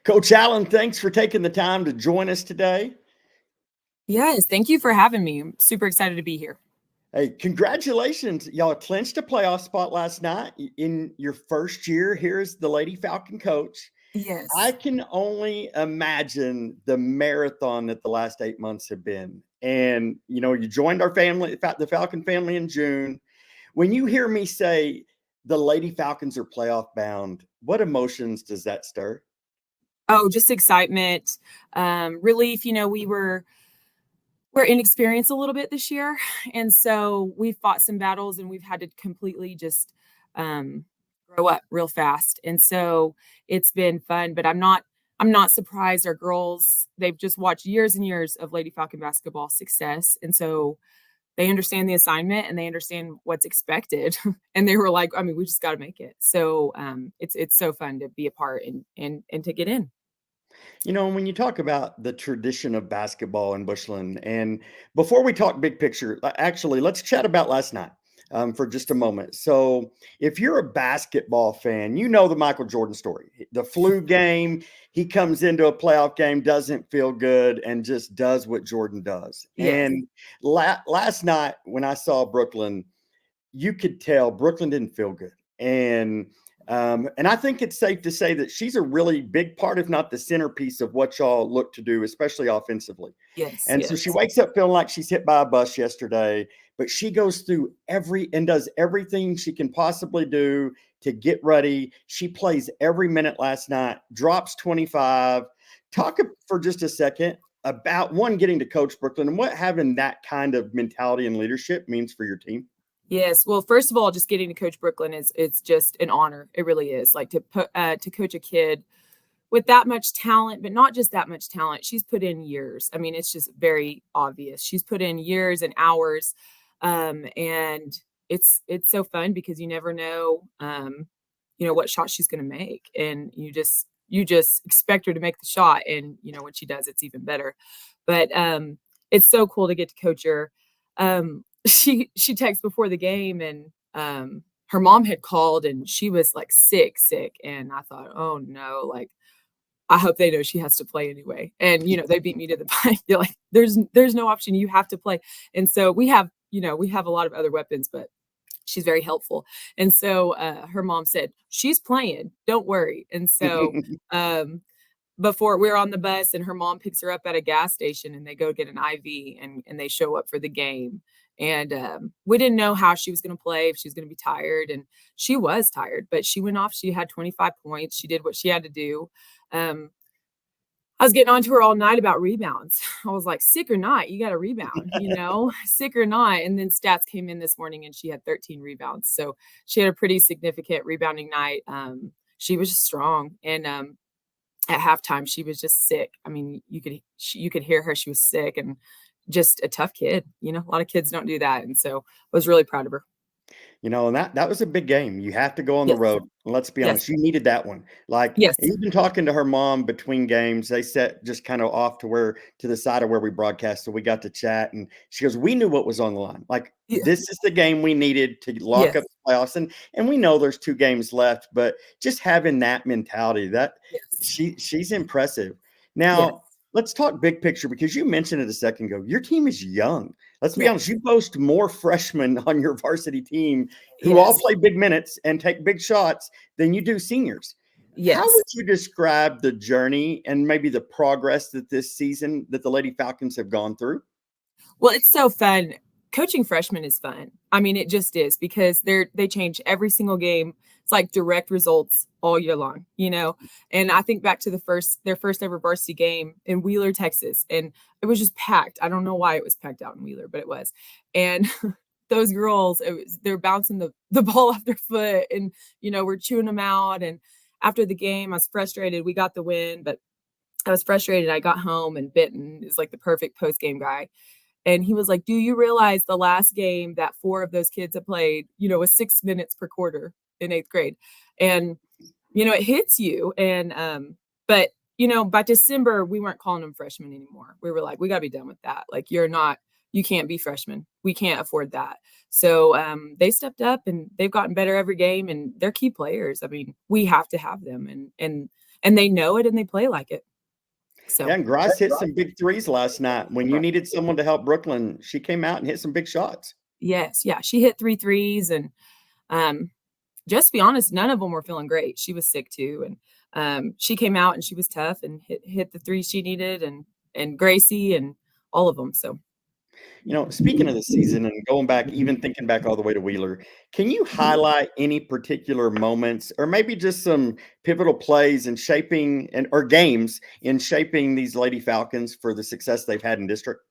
Coach Allen, thanks for taking the time to join us today. Yes, thank you for having me. I'm super excited to be here. Hey, congratulations. Y'all clinched a playoff spot last night in your first year here as the Lady Falcon coach. I Yes. can only imagine the marathon that the last 8 months have been. And, you joined our family, the Falcon family in June. When you hear me say the Lady Falcons are playoff bound, what emotions does that stir? Oh, just excitement, relief. We're inexperienced a little bit this year, and so we've fought some battles, and we've had to completely just um, grow up real fast. And so it's been fun. But I'm not surprised. Our girls, they've just watched years and years of Lady Falcon basketball success, and so they understand the assignment and they understand what's expected. And they were like, I mean, we just got to make it. So it's so fun to be a part and to get in. When you talk about the tradition of basketball in Bushland, and before we talk big picture, actually, let's chat about last night for just a moment. So, if you're a basketball fan, you know the Michael Jordan story. The flu game, he comes into a playoff game, doesn't feel good, and just does what Jordan does. Yes. And last night, when I saw Brooklyn, you could tell Brooklyn didn't feel good. And I think it's safe to say that she's a really big part, if not the centerpiece, of what y'all look to do, especially offensively. Yes. And so she Yes. wakes up feeling like she's hit by a bus yesterday, but she goes through does everything she can possibly do to get ready. She plays every minute last night, drops 25. Talk for just a second about one, getting to coach Brooklyn and what having that kind of mentality and leadership means for your team. Yes. Well, first of all, just getting to coach Brooklyn is it's just an honor. It really is. Like to coach a kid with that much talent, but not just that much talent. She's put in years. I mean, it's just very obvious. She's put in years and hours, and it's so fun because you never know, what shot she's going to make, and you just expect her to make the shot, and when she does, it's even better. But it's so cool to get to coach her. She texted before the game, and her mom had called and she was like sick, and I thought, oh no, like I hope they know she has to play anyway. And they beat me to the punch. You're like, there's no option. You have to play. And so we have a lot of other weapons, but she's very helpful. And so her mom said, she's playing, don't worry. And so um before we're on the bus and her mom picks her up at a gas station and they go get an IV and they show up for the game. And we didn't know how she was going to play, if she was going to be tired. And she was tired, but she went off. She had 25 points. She did what she had to do. Um, I was getting on to her all night about rebounds. I was like, sick or not, you got to rebound, sick or not. And then stats came in this morning and she had 13 rebounds. So she had a pretty significant rebounding night. She was just strong. And at halftime, she was just sick. I mean, you could hear her. She was sick and just a tough kid. A lot of kids don't do that, and so I was really proud of her. And that was a big game. You have to go on the Yes, road. And let's be yes, honest, you needed that one. Like yes, even talking to her mom between games, they sat just kind of off to the side of where we broadcast. So we got to chat and she goes, we knew what was on the line. Like yeah, this is the game we needed to lock yes, up the playoffs. And we know there's 2 games left, but just having that mentality that yes, she's impressive. yes, Now let's talk big picture because you mentioned it a second ago. Your team is young. Let's be honest, yes, you boast more freshmen on your varsity team who all yes, play big minutes and take big shots than you do seniors. How yes. would you describe the journey and maybe the progress that this season that the Lady Falcons have gone through? Well, it's so fun. Coaching freshmen is fun. I mean, it just is because they change every single game. It's like direct results all year long, And I think back to their first ever varsity game in Wheeler, Texas, and it was just packed. I don't know why it was packed out in Wheeler, but it was. And those girls, they're bouncing the ball off their foot, and we're chewing them out. And after the game, I was frustrated. We got the win, but I was frustrated. I got home, and Benton is like the perfect post game guy. And he was like, do you realize the last game that 4 of those kids have played, was 6 minutes per quarter in 8th grade? And, it hits you. And, but by December, we weren't calling them freshmen anymore. We were like, we got to be done with that. Like, you're not you can't be freshmen. We can't afford that. So they stepped up and they've gotten better every game, and they're key players. I mean, we have to have them, and they know it and they play like it. Yeah, So and Grice hit some big threes last night. When you needed someone to help Brooklyn, she came out and hit some big shots. yes, yeah, she hit 3 threes, and um, just to be honest, none of them were feeling great. She was sick too, and she came out and she was tough and hit the three she needed, and Gracie and all of them. So Speaking of the season and going back, even thinking back all the way to Wheeler, can you highlight any particular moments or maybe just some pivotal plays in shaping and or games in shaping these Lady Falcons for the success they've had in district?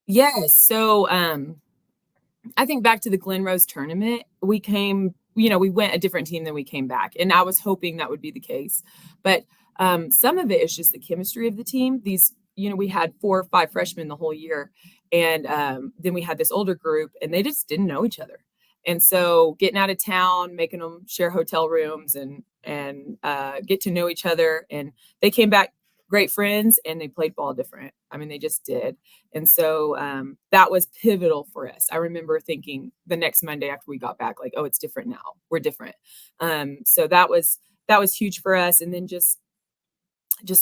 yes, so I think back to the Glen Rose tournament, we went a different team than we came back. And I was hoping that would be the case. But some of it is just the chemistry of the team. We had 4 or 5 freshmen the whole year. And then we had this older group, and they just didn't know each other. And so getting out of town, making them share hotel rooms and get to know each other. And they came back great friends, and they played ball different. I mean, they just did. And so that was pivotal for us. I remember thinking the next Monday after we got back, like, oh, it's different now. We're different. So that was huge for us. And then just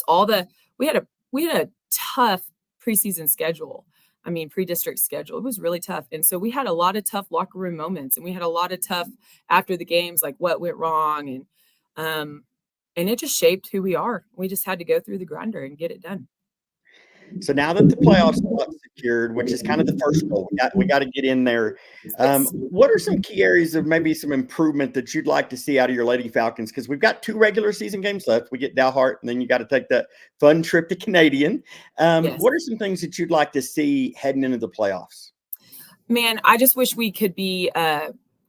all the we had a tough preseason schedule. I mean, pre-district schedule. It was really tough. And so we had a lot of tough locker room moments, and we had a lot of tough after the games, like what went wrong. And it just shaped who we are. We just had to go through the grinder and get it done. So now that the playoff spot's secured, which is kind of the first goal, we got to get in there. Yes. What are some key areas of maybe some improvement that you'd like to see out of your Lady Falcons? Because we've got 2 regular season games left. We get Dalhart, and then you got to take that fun trip to Canadian. Yes. What are some things that you'd like to see heading into the playoffs? Man, I just wish we could be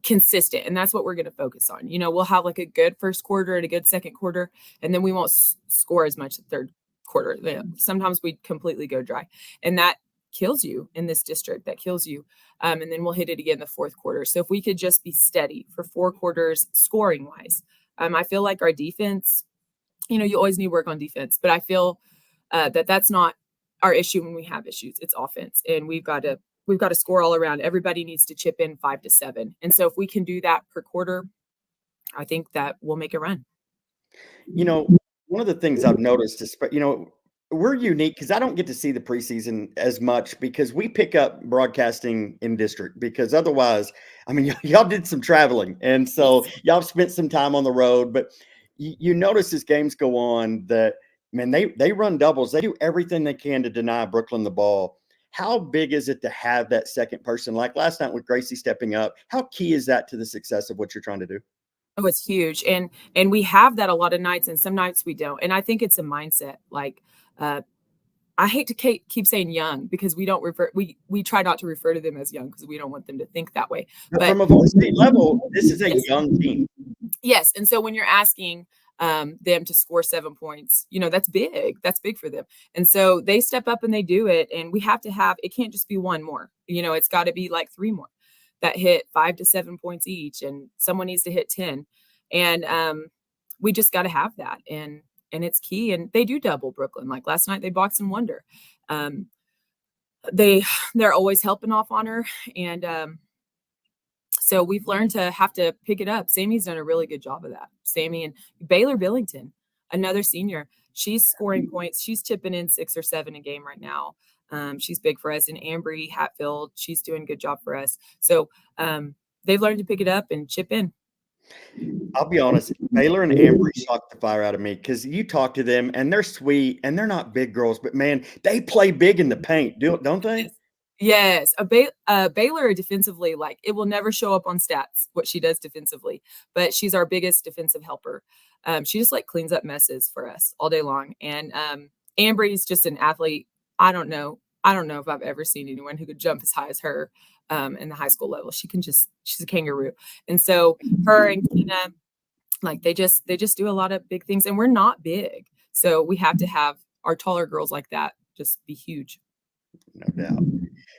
consistent, and that's what we're going to focus on. We'll have like a good first quarter and a good second quarter, and then we won't score as much the third quarter. Sometimes we completely go dry, and that kills you in this district. That kills you. And then we'll hit it again the fourth quarter. So if we could just be steady for 4 quarters scoring wise, I feel like our defense, you always need work on defense, but I feel that that's not our issue when we have issues. It's offense, and we've got to score all around. Everybody needs to chip in 5 to 7. And so if we can do that per quarter, I think that we'll make a run. One of the things I've noticed is, we're unique because I don't get to see the preseason as much because we pick up broadcasting in district because otherwise, I mean, y'all did some traveling. And so Yes. y'all spent some time on the road, but you notice as games go on that, man, they run doubles. They do everything they can to deny Brooklyn the ball. How big is it to have that second person? Like last night with Gracie stepping up, how key is that to the success of what you're trying to do? Oh, it's huge. And we have that a lot of nights, and some nights we don't. And I think it's a mindset. Like uh I hate to keep saying young because we try not to refer to them as young because we don't want them to think that way. But But from a varsity level, this is a yes. young team. Yes, and so when you're asking, them to score 7 points, that's big. That's big for them, and so they step up and they do it, and we have to have it can't just be 1 more, it's gotta be, like, 3 more that hit 5 to 7 points each, and someone needs to hit 10, and, we just gotta have that, and it's key, and they do double Brooklyn, like, last night, they boxed and wonder. Um, they they're always helping off on her, and, so we've learned to have to pick it up. Sammy's done a really good job of that. Sammy and Baylor Billington, another senior, she's scoring points. She's chipping in 6 or 7 a game right now. She's big for us. And Ambry Hatfield, she's doing a good job for us. So they've learned to pick it up and chip in. I'll be honest, Baylor and Ambry shocked the fire out of me because you talk to them and they're sweet and they're not big girls, but man, they play big in the paint, don't they? Yes. Yes, Baylor defensively, like, it will never show up on stats what she does defensively, but she's our biggest defensive helper. She just, like, cleans up messes for us all day long, and, Ambry's just an athlete. I don't know if I've ever seen anyone who could jump as high as her, in the high school level. She's a kangaroo, and so her and Kina, like, they just do a lot of big things, and we're not big, so we have to have our taller girls like that just be huge. No doubt.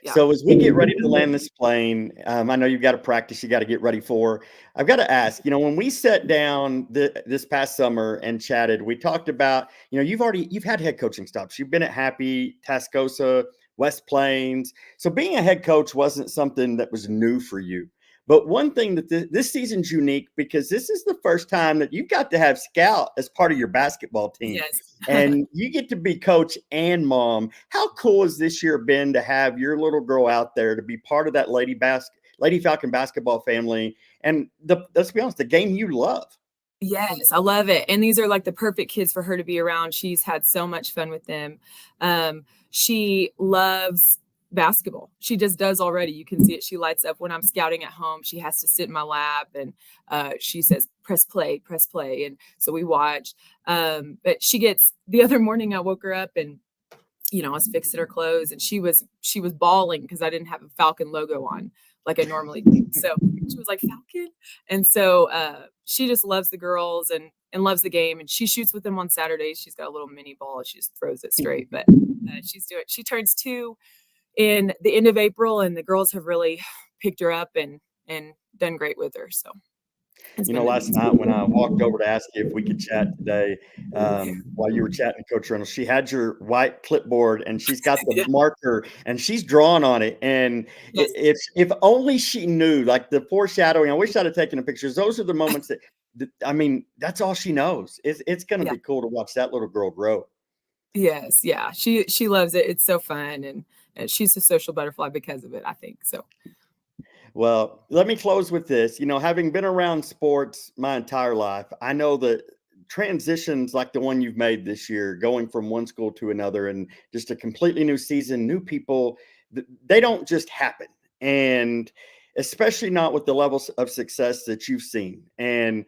Yeah. So as we get ready to land this plane, I know you've got to practice, you got to get ready for. I've got to ask, when we sat down this past summer and chatted, we talked about, you've had head coaching stops. You've been at Happy, Tascosa, West Plains. So being a head coach wasn't something that was new for you. But one thing that this season's unique because this is the first time that you've got to have Scout as part of your basketball team. Yes. And you get to be coach and mom. How cool has this year been to have your little girl out there to be part of that Lady Falcon basketball family? And let's be honest, the game you love. Yes, I love it, and these are, like, the perfect kids for her to be around. She's had so much fun with them. She loves basketball. She just does already. You can see it. She lights up when I'm scouting at home. She has to sit in my lap, and, she says, press play," and so we watch. But she gets the other morning, I woke her up and I was fixing her clothes and she was bawling because I didn't have a Falcon logo on like I normally do. So she was like, Falcon. And so she just loves the girls and loves the game. And she shoots with them on Saturdays. She's got a little mini ball. She just throws it straight. But she turns 2 in the end of April, and the girls have really picked her up and done great with her. So Last night when I walked over to ask you if we could chat today, while you were chatting to Coach Reynolds, she had your white clipboard and she's got the Yeah. marker and she's drawn on it. And Yes. if only she knew, like the foreshadowing. I wish I'd have taken the pictures. Those are the moments that's all she knows. It's going to Yeah. be cool to watch that little girl grow. Yes. Yeah. She loves it. It's so fun. And she's a social butterfly because of it, I think. So Well, let me close with this. Having been around sports my entire life, I know that transitions like the one you've made this year, going from one school to another and just a completely new season, new people, they don't just happen. And especially not with the levels of success that you've seen. And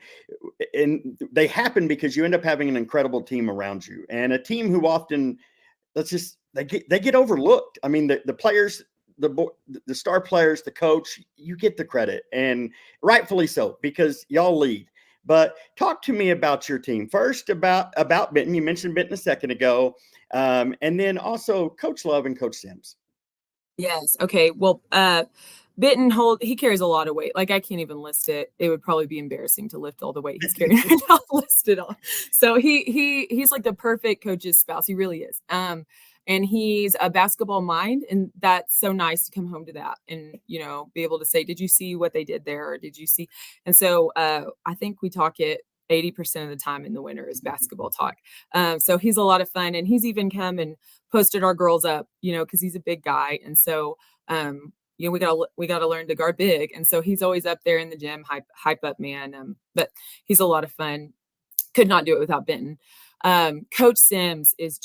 they happen because you end up having an incredible team around you and a team who often they get overlooked. I mean, the players, the star players, the coach, you get the credit, and rightfully so because y'all lead. But talk to me about your team first. About Benton. You mentioned Benton a second ago, and then also Coach Love and Coach Sims. yes. Okay. Well, Benton he carries a lot of weight. Like I can't even list it. It would probably be embarrassing to lift all the weight he's carrying right now, list it all. So he's like the perfect coach's spouse. He really is. And he's a basketball mind, and that's so nice to come home to that and be able to say, did you see what they did there? Or did you see? And so I think we talk it 80% of the time in the winter is basketball talk. So he's a lot of fun, and he's even come and posted our girls up, because he's a big guy. And so we gotta learn to guard big. And so he's always up there in the gym, hype up man. But he's a lot of fun. Could not do it without Benton. Coach Sims is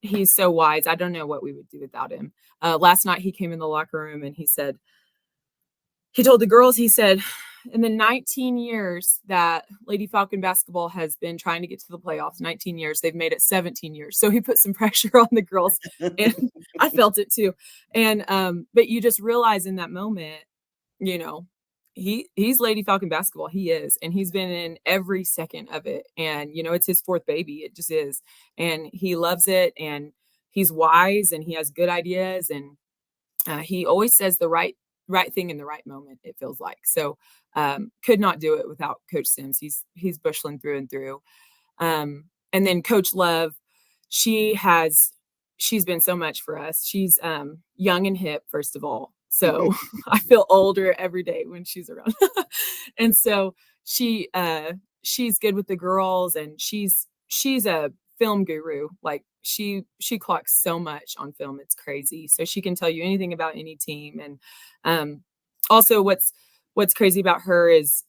he's so wise. I don't know what we would do without him. Last night he came in the locker room and he told the girls, he said, in the 19 years that Lady Falcon basketball has been trying to get to the playoffs, 19 years, they've made it 17 years. So he put some pressure on the girls, and I felt it too. And but you just realize in that moment, he's Lady Falcon basketball. He is, and he's been in every second of it. And it's his 4th baby. It just is, and he loves it. And he's wise, and he has good ideas, and he always says the right thing in the right moment, it feels like. So could not do it without Coach Sims. He's Bushland through and through. And then Coach Love, she's been so much for us. She's young and hip, first of all. So I feel older every day when she's around. And so she's good with the girls, and she's a film guru. Like she clocks so much on film, it's crazy. So she can tell you anything about any team. And also what's crazy about her is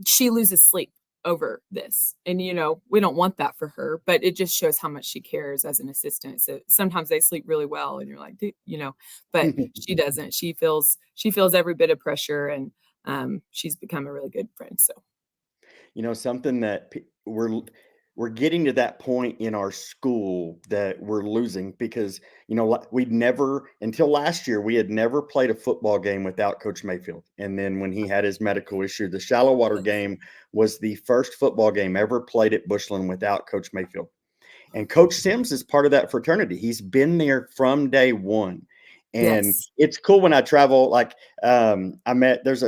she loses sleep over this, and we don't want that for her, but it just shows how much she cares as an assistant. So sometimes they sleep really well and you're like, but she doesn't. She feels every bit of pressure, and she's become a really good friend. So something that we're getting to that point in our school that we're losing because we'd never, until last year, we had never played a football game without Coach Mayfield. And then when he had his medical issue, the shallow water game was the first football game ever played at Bushland without Coach Mayfield. And Coach Sims is part of that fraternity. He's been there from day one. And yes. it's cool when I travel. Like there's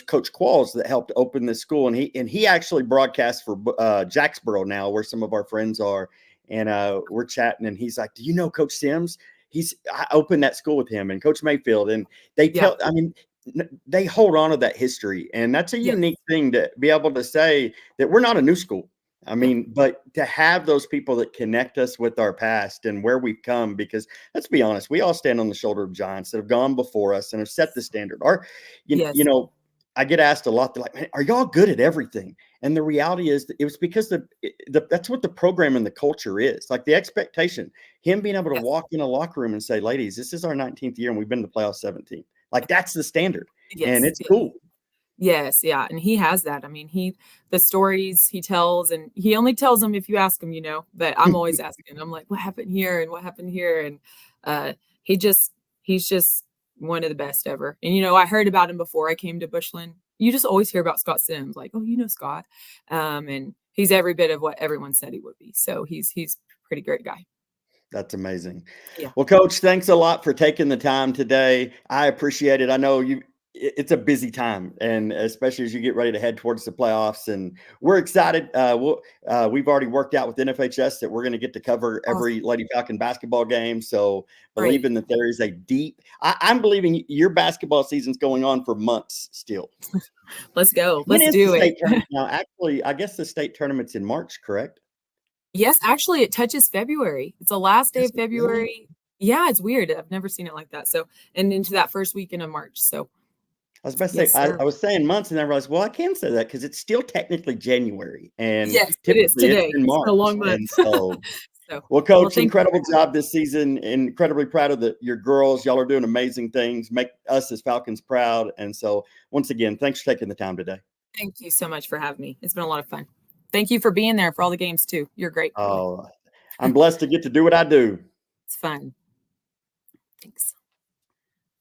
Coach Qualls that helped open this school, and he actually broadcasts for Jacksboro now, where some of our friends are. And we're chatting, and he's like, "Do you know Coach Sims?" I opened that school with him and Coach Mayfield, and they Yeah. tell. I mean, they hold on to that history, and that's a Yes. unique thing to be able to say that we're not a new school. I Yeah. mean, but to have those people that connect us with our past and where we've come, because let's be honest, we all stand on the shoulder of giants that have gone before us and have set the standard. You Yes. know, I get asked a lot, they're like, man, are y'all good at everything? And the reality is that it was because that's what the program and the culture is. Like the expectation, him being able to Yes. walk in a locker room and say, ladies, this is our 19th year and we've been in the playoffs 17. Like that's the standard. And Yes. it's Yeah. cool. Yes, yeah, and he has that. I mean, the stories he tells, and he only tells them if you ask him, but I'm always asking. I'm like, "What happened here and what happened here?" And, uh, he just he's just one of the best ever. And, I heard about him before I came to Bushland. You just always hear about Scott Sims, like, "Oh, you know Scott." And he's every bit of what everyone said he would be. So he's a pretty great guy. That's amazing. Yeah. Well, coach, thanks a lot for taking the time today. I appreciate it. I know it's a busy time, and especially as you get ready to head towards the playoffs, and we're excited. We've already worked out with NFHS that we're going to get to cover every Awesome. Lady Falcon basketball game. So Great. believing that there is a I'm believing your basketball season's going on for months still. Let's go. When Let's is the do it. state tournament now? Actually, I guess the state tournament's in March, correct? Yes, actually, it touches February. It's the last day Is of it really? February. Yeah, it's weird. I've never seen it like that. So, and into that first weekend of March. So, I was about to say, yes, sir. I was saying months, and I realized, well, I can say that because it's still technically January, and Yes, it is typically it's today. in It's been a March. long month. And so, So, well, well, coach, thank you. incredible job this season. Incredibly proud of your girls. Y'all are doing amazing things. Make us as Falcons proud. And so, once again, thanks for taking the time today. Thank you so much for having me. It's been a lot of fun. Thank you for being there for all the games too. You're great, by the way. Oh, I'm blessed to get to do what I do. It's fun. Thanks.